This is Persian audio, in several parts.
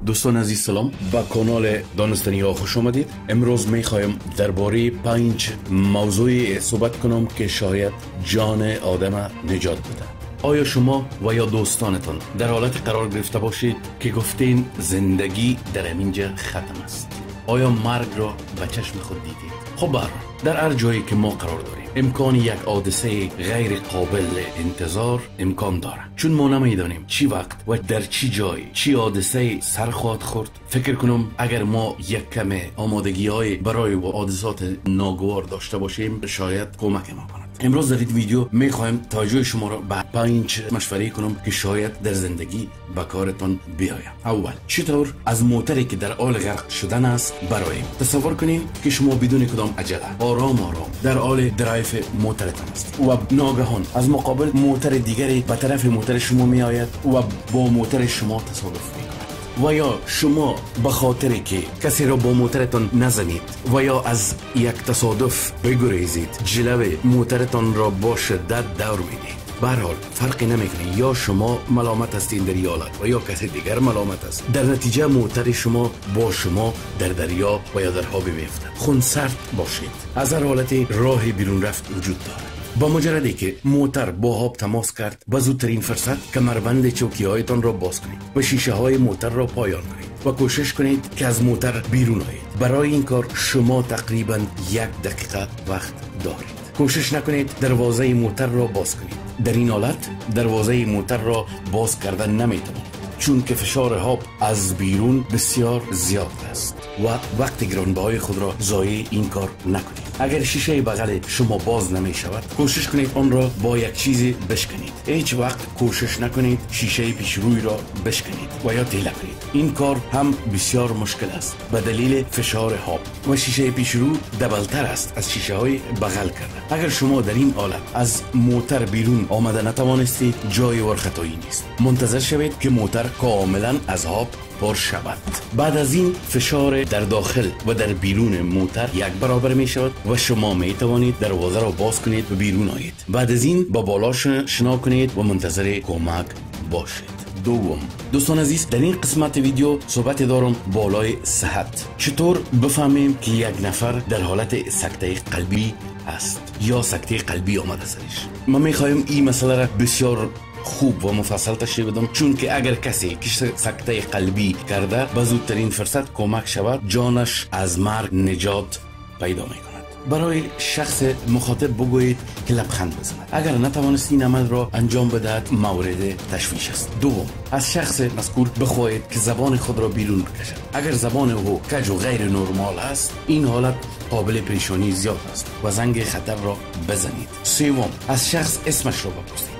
دوستان عزیز سلام، با کانال دانستنی ها خوش آمدید. امروز میخوایم درباره 5 موضوعی صحبت کنم که شاید جان آدم نجات بده. آیا شما و یا دوستانتان در حالت قرار گرفته باشید که گفتین زندگی در اینجا ختم است؟ آیا مرگ را به چشم خود دیدید؟ خب در هر جایی که ما قرار داریم امکان یک حادثه غیر قابل انتظار امکان داره، چون ما نمیدانیم چی وقت و در چی جای چی حادثه سر خواهد خورد. فکر کنم اگر ما یک کم آمادگی های برای حادثات ناگوار داشته باشیم شاید کمک ما کند. امروز در این ویدیو میخوایم توجه شما را به 5 مشوره کنم که شاید در زندگی به کارتان بیاید. اول، چطور از موتری که در حال غرق شدن است براییم. تصور کنید که شما بدون کدام عجله آرام در حال درایو موترتان است و ناگهان از مقابل موتر دیگری به طرف موتر شما می آید و با موتر شما تصادف می کند. و یا شما به خاطری که کسی را با موترتان نزنید و یا از یک تصادف بگریزید جلوی موترتان را با شدت دور میدید. به هر حال فرقی نمیکنه، یا شما ملامت هستین در حالت و یا کسی دیگر ملامت است. در نتیجه موتر شما با شما در دریا و یا در آب میافتد. خونسرد باشید. از هر حالتی راه بیرون رفت وجود دارد. با مجردی که موتر با آب تماس کرد به زودترین فرصت کمربند چوکی هایتان را باز کنید و شیشه های موتر را پایان کنید و کوشش کنید که از موتر بیرون آیید. برای این کار شما تقریبا 1 دقیقه وقت دارید. کوشش نکنید دروازه موتر را باز کنید. در این حالت دروازه موتر را باز کردن نمیتوانید، چون که فشار آب از بیرون بسیار زیاد است و وقت گرانبهای خود را ضایع این کار نکنید. اگر شیشه بغل شما باز نمی شود کوشش کنید آن را با یک چیزی بشکنید. هیچ وقت کوشش نکنید شیشه پیشروی را بشکنید و یا تیله کنید. این کار هم بسیار مشکل است به دلیل فشار آب و شیشه پیشرو دبلتر است از شیشه های بغل کردن. اگر شما در این حالت از موتر بیرون آمده نتوانستید جای ورختایی نیست. منتظر شوید که موتر کاملا از آب پر شود. بعد از این فشار در داخل و در بیرون موتر 1 برابر می شود و شما می توانید دروازه را باز کنید و بیرون آیید. بعد از این با بالا شنا کنید و منتظر کمک باشید. دوم، دوستان عزیز، در این قسمت ویدیو صحبت دارم بالای صحت. چطور بفهمیم که یک نفر در حالت سکته قلبی است یا سکته قلبی آمده سرش؟ ما میخوایم این مسئله را بسیار خوب و مفصل تشریح بدم، چون که اگر کسی که سکته قلبی کرده به زودترین فرصت کمک شود جانش از مرگ نجات پیدا میکند. برای شخص مخاطب بگویید که لبخند بزند. اگر نتوانست این عمل را انجام بدهد مورد تشویش است. دوم، از شخص مذکور بخواهید که زبان خود را بیرون بکشد. اگر زبان او کج و غیر نرمال است این حالت قابل پریشانی زیاد است و زنگ خطر را بزنید. سوم، از شخص اسمش را بپرسید.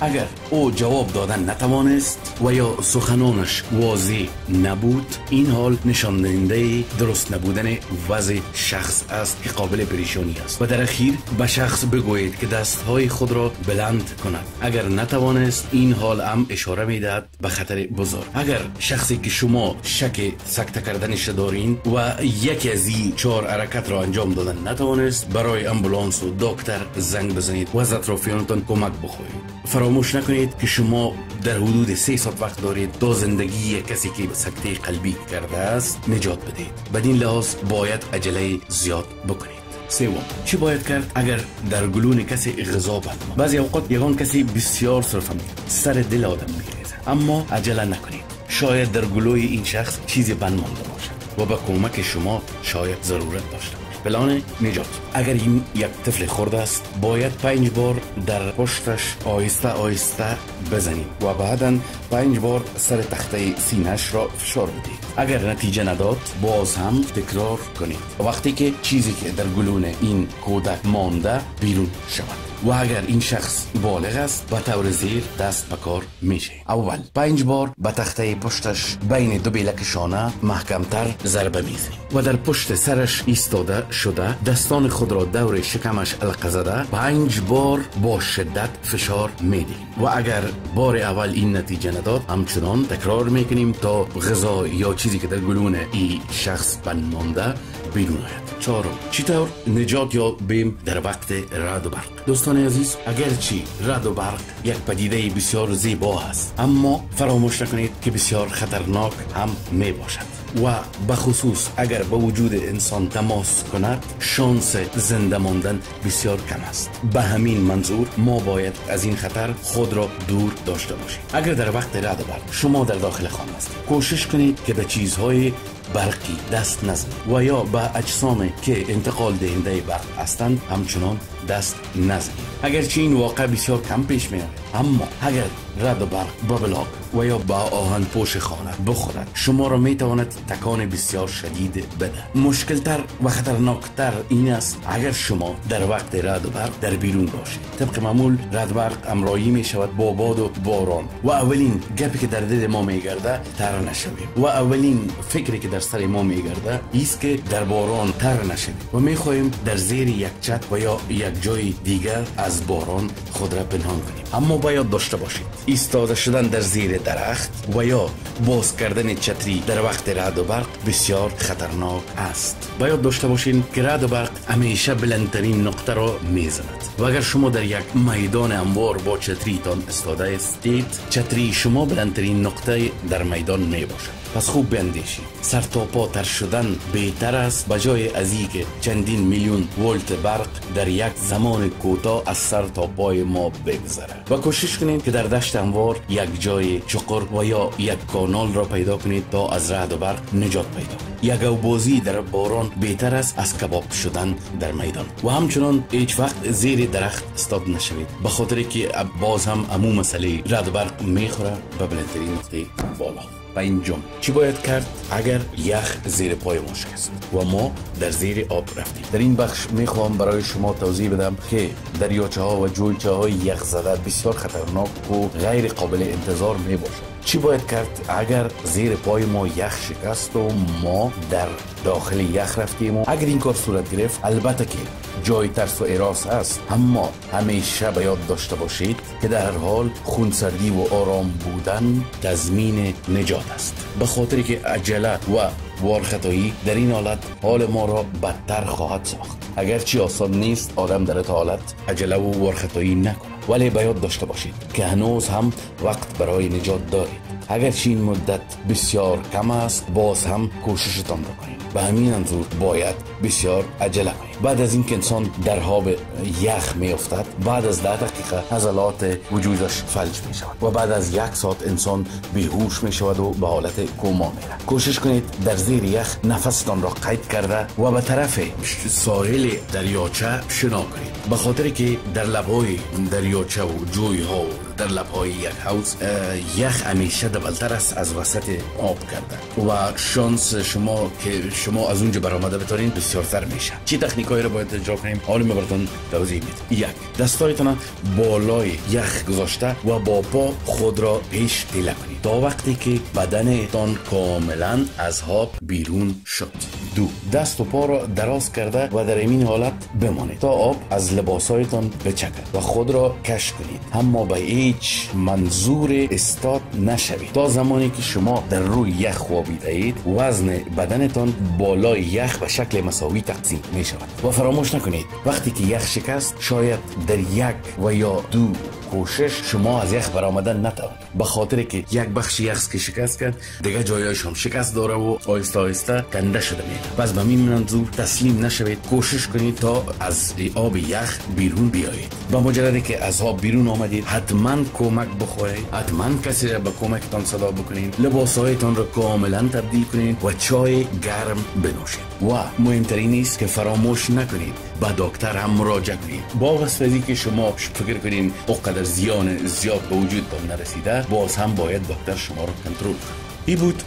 اگر او جواب دادن نتوانست و یا سخنانش واضح نبود این حال نشان دهنده درست نبودن وضع شخص است که قابل پریشانی است. و در اخیر به شخص بگویید که دستهای خود را بلند کند. اگر نتوانست این حال هم اشاره میدهد به خطر بزرگ. اگر شخصی که شما شک سکته کردنش دارین و یکی از این 4 حرکت را انجام دادن نتوانست برای امبولانس و دکتر زنگ بزنید و از اطرافیانتان کمک بخواهید. فراموش نکنید که شما در حدود 3 ساعت وقت دارید تا زندگی کسی که سکته قلبی کرده است نجات بدهید. بدین لحاظ باید عجله زیاد بکنید. سوم، چی باید کرد اگر در گلون کسی غذا بند؟ بعضی اوقات یگان کسی بسیار سرفه میگیرد، سر دل آدم میریزه، اما عجله نکنید. شاید در گلوی این شخص چیزی بند مانده باشد و به کمک شما شاید ضرورت داشته باشد. پلان نجات. اگر این یک طفل خرد است باید 5 بار در پشتش آهسته بزنید و بعداً 5 بار سر تخته سینه‌اش را فشار بدید. اگر نتیجه نداد باز هم تکرار کنید وقتی که چیزی که در گلون این کودک مانده بیرون شود. و اگر این شخص بالغ است به طور زیر دست به کار میشه. اول 5 بار به تخته پشتش بین 2 بیلک شانه محکمتر ضربه میزنید و در پشت سرش ایستاده شده دستان خود را دور شکمش حلقه زده 5 بار با شدت فشار میدیم. و اگر بار اول این نتیجه نداد همچنان تکرار میکنیم تا غذا یا چیزی که در گلون این شخص بند مانده بیرون آید. چهارم، چطور نجات یا بیم در وقت رعد و برق؟ دوستان عزیز، اگرچه رعد و برق یک پدیده بسیار زیبا است، اما فراموش نکنید که بسیار خطرناک هم می باشد و بخصوص اگر با وجود انسان تماس کند شانس زنده ماندن بسیار کم است. به همین منظور ما باید از این خطر خود را دور داشته باشیم. اگر در وقت رعد و برق شما در داخل خانه هستید، کوشش کنید که به چیزهای برقی دست نزنید و یا به اجسامی که انتقال دهنده برق هستند همچنان دست نزنید. اگرچه این واقع بسیار کم پیش میاد، اما اگر رعد و برق با بلاک و یا با آهن پوش خانه بخورد شما را میتواند تکان بسیار شدید بده. مشکلتر و خطرناکتر این است اگر شما در وقت رعد و برق در بیرون باشید. طبق معمول رعد و برق همراهی می شود با باد و باران و اولین گپی که در دل ما میگرده تر نشویم و اولین فکری که در سر ما میگرده ایست که در باران تر نشویم و میخواهیم در زیر یک چت و یا یک جای دیگر از باران خود را پنهان کنیم. اما باید داشته باشید ایستاده شدن در زیر درخت و یا باز کردن چتری در وقت رعد و برق بسیار خطرناک است. باید داشته باشین که رعد و برق همیشه بلندترین نقطه را میزند و اگر شما در یک میدان هموار با چتری تان ایستاده استید، چتری شما بلندترین نقطه در میدان می باشد. پس خوب بیندیشید. سر تا پا تر شدن بهتر است بجای از اینکه چندین میلیون ولت برق در یک زمان کوتاه از سر تا پای ما بگذره. و کوشش کنید که در دشت هموار یک جای چقر و یا یک کانال را پیدا کنید تا از رعد و برق نجات پیدا کنید. یک بازی در باران بهتر است از کباب شدن در میدان و همچنان هیچ وقت زیر درخت استاد نشوید، به خاطر که باز هم عموم مسئله رعد و برق میخوره به بلندترین نقطه بالا. پنجم، چی باید کرد اگر یخ زیر پای ما شکست و ما در زیر آب رفتیم؟ در این بخش میخوام برای شما توضیح بدم که دریاچه ها و جویچه های یخ زده بسیار خطرناک و غیر قابل انتظار می باشد. چی باید کرد اگر زیر پای ما یخ شکست و ما در داخل یخ رفتیم؟ و اگر این کار صورت گرفت، البته که جای ترس و اراس است، اما همیشه باید داشته باشید که در هر حال خونسردی و آرام بودن تضمین نجات است، به خاطر که عجله و وارخطایی در این حالت حال ما را بدتر خواهد ساخت. اگرچه آسان نیست آدم در این حالت عجله و وارخطایی نکنه، ولی باید داشته باشید که هنوز هم وقت برای نجات دارید. اگرچه این مدت بسیار کم است، باز هم کوششتان را کنید. به همین منظور باید بسیار عجله کنید. بعد از اینکه انسان در حاب یخ می افتد، بعد از 10 دقیقه عضلات وجودش فلج می شود و بعد از 1 ساعت انسان بیهوش می شود و به حالت کوما می رود. کوشش کنید در زیر یخ نفستان را قید کرده و به طرف ساحل دریاچه شنا کنید، به خاطر که در لبهای دریاچه و جوی ها و در لبهای یک حوض یخ همیشه دبلتر است از وسط آب کرده و شانس شما که شما از اونجا برآمده بتونین بسیارتر میشه. چی تکنیکایی رو باید اجرا کنیم؟ حالا من براتون توضیح میدم. 1. دستایتان بالای یخ گذاشته و با پا خود را پیش تیله کنید تا وقتی که بدنتان کاملا از آب بیرون شد. 2. دست و پا را دراز کرده و در این حالت بمانید تا آب از لباسایتان بچکد و خود را کش کنید، اما به هیچ منظور استاد نشوید. تا زمانی که شما در روی یخ خوابیده اید، وزن بدنتان بالای یخ به شکل مساوی تقسیم می شود و فراموش نکنید وقتی که یخ شکست، شاید در 1 و یا 2 کوشش شما از یخ برآمدن نتوانید، به خاطر که یک بخش یخ که شکست کرد دیگه جایش هم شکست داره و آهسته آهسته کنده شده میاد. پس به این منظور تسلیم نشوید، کوشش کنید تا از آب یخ بیرون بیایید. با مجردی که از آب بیرون آمدید حتما کمک بخورید، حتما کسی را به کمکتان صدا بکنید، لباسهایتان را کاملا تبدیل کنید و چای گرم بنوشید و مهمترین است که فراموش نکنید به دکتر هم مراجعه کنید. با واسطه که شما فکر کنید اونقدر زیان زیاد به وجودتان نرسیده، باز هم باید دکتر شما را کنترل کنه. این بود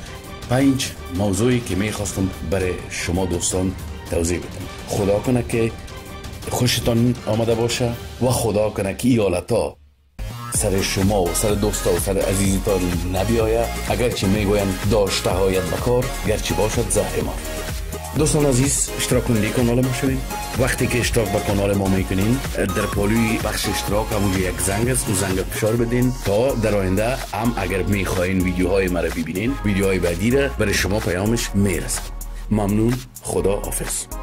5 موضوعی که میخواستم برای شما دوستان توضیح بدم. خدا کنه که خوشتان آمده باشه و خدا کنه که ایالتا سر شما و سر دوستا و سر عزیزتان نبیاید. اگرچه میگویم داشته هایت بکار، گرچه باشد زهر ما. دوستان عزیز، اشتراک کنید کانال ما شوید. وقتی که اشتراک با کانال ما میکنین، در پالوی بخش اشتراک همونجا یک زنگ است، اون زنگ فشار بدین تا در آینده هم اگر میخواین ویدیوهای مرا ببینین، ویدیوهای بعدی را برای شما پیامش میرسه. ممنون. خدا حافظ.